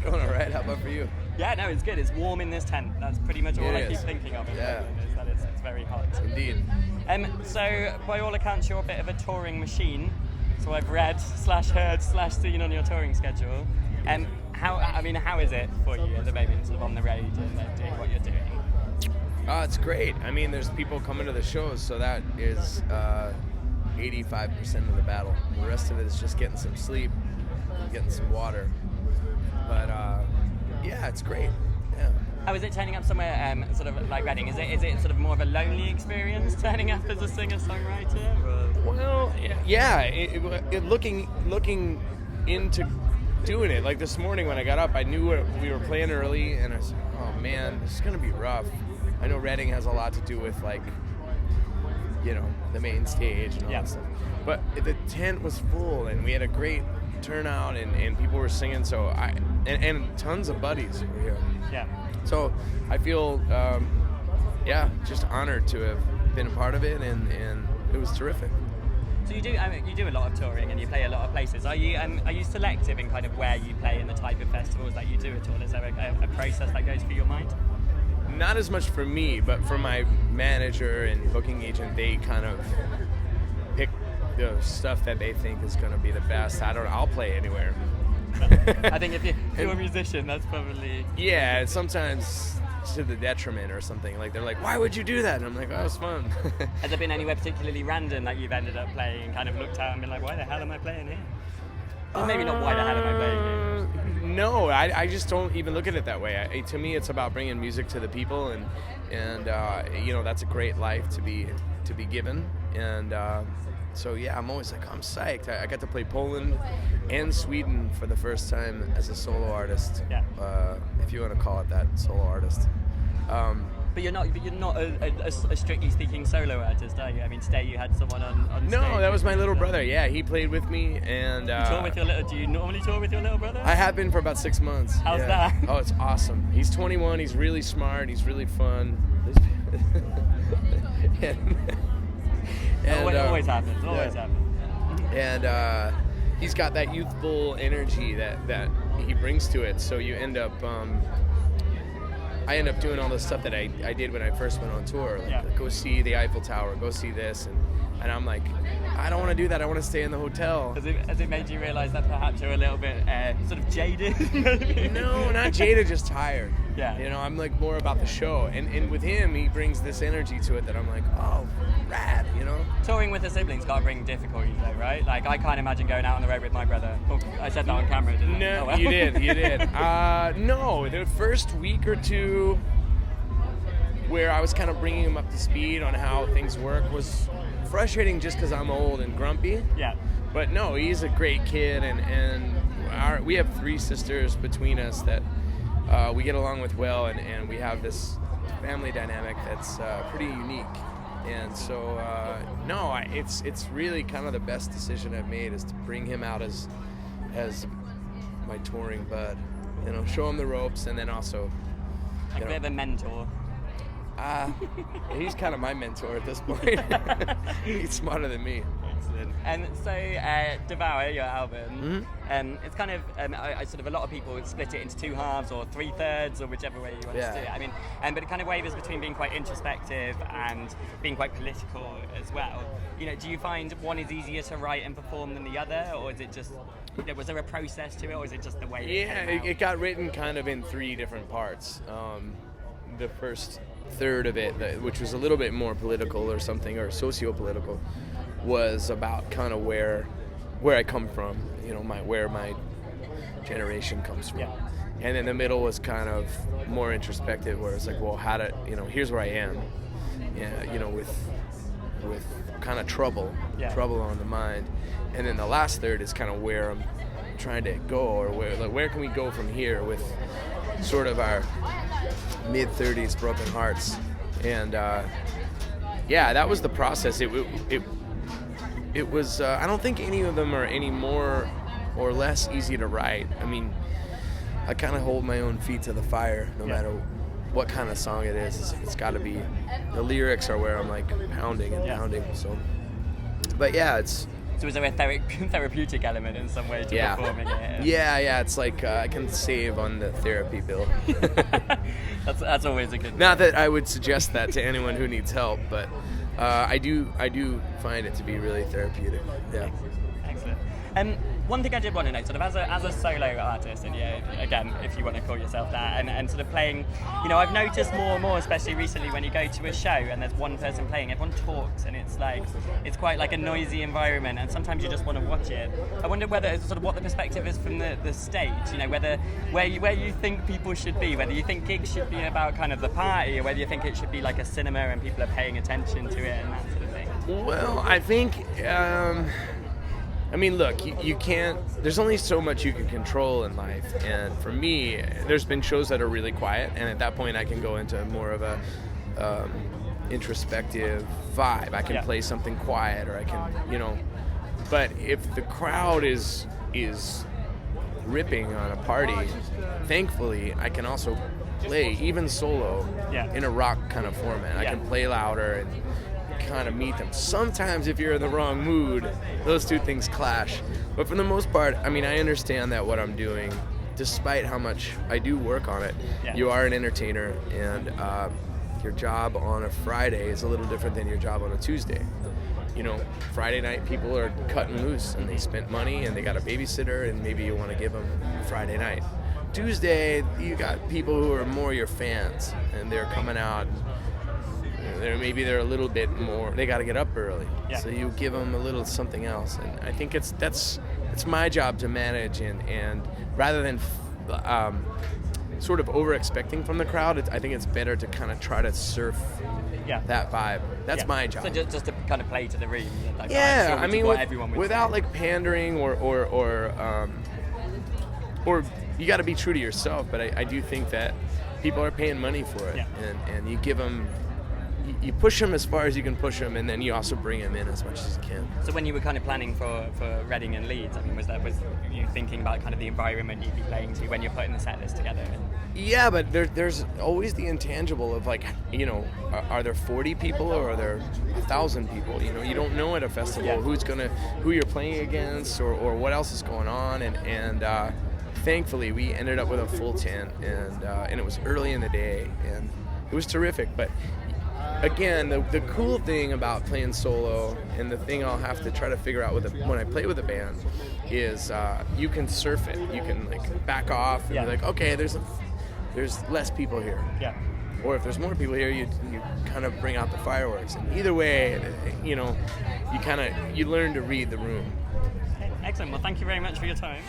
going all right. How about for you? Yeah, no, it's good. It's warm in this tent. That's pretty much all I keep thinking of. Yeah. Is that it's very hot. Indeed. So, by all accounts, you're a bit of a touring machine. So I've read, /heard, /seen on your touring schedule. How is it for you at the moment, sort of on the road and doing what you're doing? It's great. I mean, there's people coming to the shows, so that is 85% of the battle. The rest of it is just getting some sleep, and getting some water. But yeah, it's great. Yeah. Is it turning up somewhere sort of like Reading? Is it sort of more of a lonely experience turning up as a singer-songwriter? Well, yeah. Looking into doing it. Like this morning when I got up, I knew we were playing early, and I was like, oh man, this is gonna be rough. I know Reading has a lot to do with like, the main stage and all that stuff. But the tent was full, and we had a great turnout, and people were singing. So and tons of buddies were here. Yeah. So I feel, just honored to have been a part of it, and it was terrific. So you do a lot of touring and you play a lot of places. Are you selective in kind of where you play and the type of festivals that you do at all? Is there a process that goes through your mind? Not as much for me, but for my manager and booking agent, they kind of pick the stuff that they think is going to be the best. I'll play anywhere. I think if you're a musician, that's probably... Yeah, sometimes to the detriment or something. Like, they're like, why would you do that? And I'm like, oh, it's fun. Has there been anywhere particularly random that you've ended up playing and kind of looked out and been like, why the hell am I playing here? Or maybe not why the hell am I playing here? No, I just don't even look at it that way. To me, it's about bringing music to the people, and that's a great life to be given. And so yeah, I'm always like, I'm psyched. I got to play Poland and Sweden for the first time as a solo artist. Yeah. If you want to call it that, solo artist. But you're not a strictly speaking solo artist, are you? I mean, today you had someone on stage. No, that was my little brother. Yeah, he played with me, and do you normally tour with your little brother? I have been for about 6 months. How's that? Oh, it's awesome. He's 21. He's really smart. He's really fun. and always happens. Always happens. And he's got that youthful energy that he brings to it. So you end up. I end up doing all the stuff that I did when I first went on tour. Like, go see the Eiffel Tower, go see this. And I'm like, I don't want to do that. I want to stay in the hotel. Has it made you realize that perhaps you're a little bit sort of jaded? No, not jaded, just tired. Yeah. I'm like more about the show. And with him, he brings this energy to it that I'm like, oh, rad, Touring with a sibling's got to bring difficulties though, right? Like, I can't imagine going out on the road with my brother. Oh, I said that on camera, didn't I? No, oh, well. you did. No, the first week or two where I was kind of bringing him up to speed on how things work was frustrating just because I'm old and grumpy. Yeah. But no, he's a great kid, and we have 3 sisters between us that we get along with well, and we have this family dynamic that's pretty unique. And so, it's really kind of the best decision I've made is to bring him out as my touring bud. Show him the ropes, and then also like a bit of a mentor. He's kind of my mentor at this point. He's smarter than me. Excellent. And so, Devour, your album, it's kind of, I sort of, a lot of people split it into 2 halves or 3/3 or whichever way you want to do it. I mean, but it kind of wavers between being quite introspective and being quite political as well. Do you find one is easier to write and perform than the other, or is it just, was there a process to it, or is it just the way it got written kind of in 3 different parts. The first third of it, which was a little bit more political or something, or socio-political, was about kind of where I come from, where my generation comes from. Yeah. And then the middle was kind of more introspective, where it's like, well, here's where I am, with kind of trouble on the mind. And then the last third is kind of where I'm trying to go, or where can we go from here with sort of our mid-30s broken hearts. And that was the process. It was I don't think any of them are any more or less easy to write. I mean, I kind of hold my own feet to the fire no matter what kind of song it is. It's got to be, the lyrics are where I'm like pounding. So, but yeah, So is there a therapeutic element in some way to performing it? Yeah. It's like I can save on the therapy bill. That's always a good. Not that I would suggest that to anyone who needs help, but I do find it to be really therapeutic. Yeah. Excellent. One thing I did want to know, sort of as a solo artist, and again, if you want to call yourself that, and sort of playing, I've noticed more and more, especially recently, when you go to a show and there's one person playing, everyone talks, and it's quite like a noisy environment, and sometimes you just want to watch it. I wonder whether it's sort of what the perspective is from the stage, whether where you think people should be, whether you think gigs should be about kind of the party, or whether you think it should be like a cinema and people are paying attention to it and that sort of thing. Well, I think. Look, you can't, there's only so much you can control in life, and for me, there's been shows that are really quiet, and at that point I can go into more of a introspective vibe. I can play something quiet, or I can, but if the crowd is ripping on a party, thankfully I can also play, even solo, in a rock kind of format. I can play louder and kind of meet them. Sometimes if you're in the wrong mood, those two things clash. But for the most part, I understand that what I'm doing, despite how much I do work on it, you are an entertainer, and your job on a Friday is a little different than your job on a Tuesday. Friday night people are cutting loose, and they spent money, and they got a babysitter, and maybe you want to give them Friday night. Tuesday, you got people who are more your fans, and they're coming out. Maybe they're a little bit more. They got to get up early, so you give them a little something else. And I think it's my job to manage, and rather than sort of over expecting from the crowd, I think it's better to kind of try to surf that vibe. That's my job. So just to kind of play to the room. Without like pandering or you got to be true to yourself. But I do think that people are paying money for it, and you give them. You push them as far as you can push them, and then you also bring them in as much as you can. So when you were kind of planning for Reading and Leeds, was you thinking about kind of the environment you'd be playing to when you're putting the set list together? Yeah, but there's always the intangible of like, are there 40 people or are there 1,000 people? You don't know at a festival who you're playing against or what else is going on, and thankfully we ended up with a full tent, and it was early in the day, and it was terrific. But again, the cool thing about playing solo, and the thing I'll have to try to figure out when I play with a band, is you can surf it. You can like back off and be like, okay, there's less people here. Yeah. Or if there's more people here, you kind of bring out the fireworks. And either way, you learn to read the room. Okay, excellent. Well, thank you very much for your time.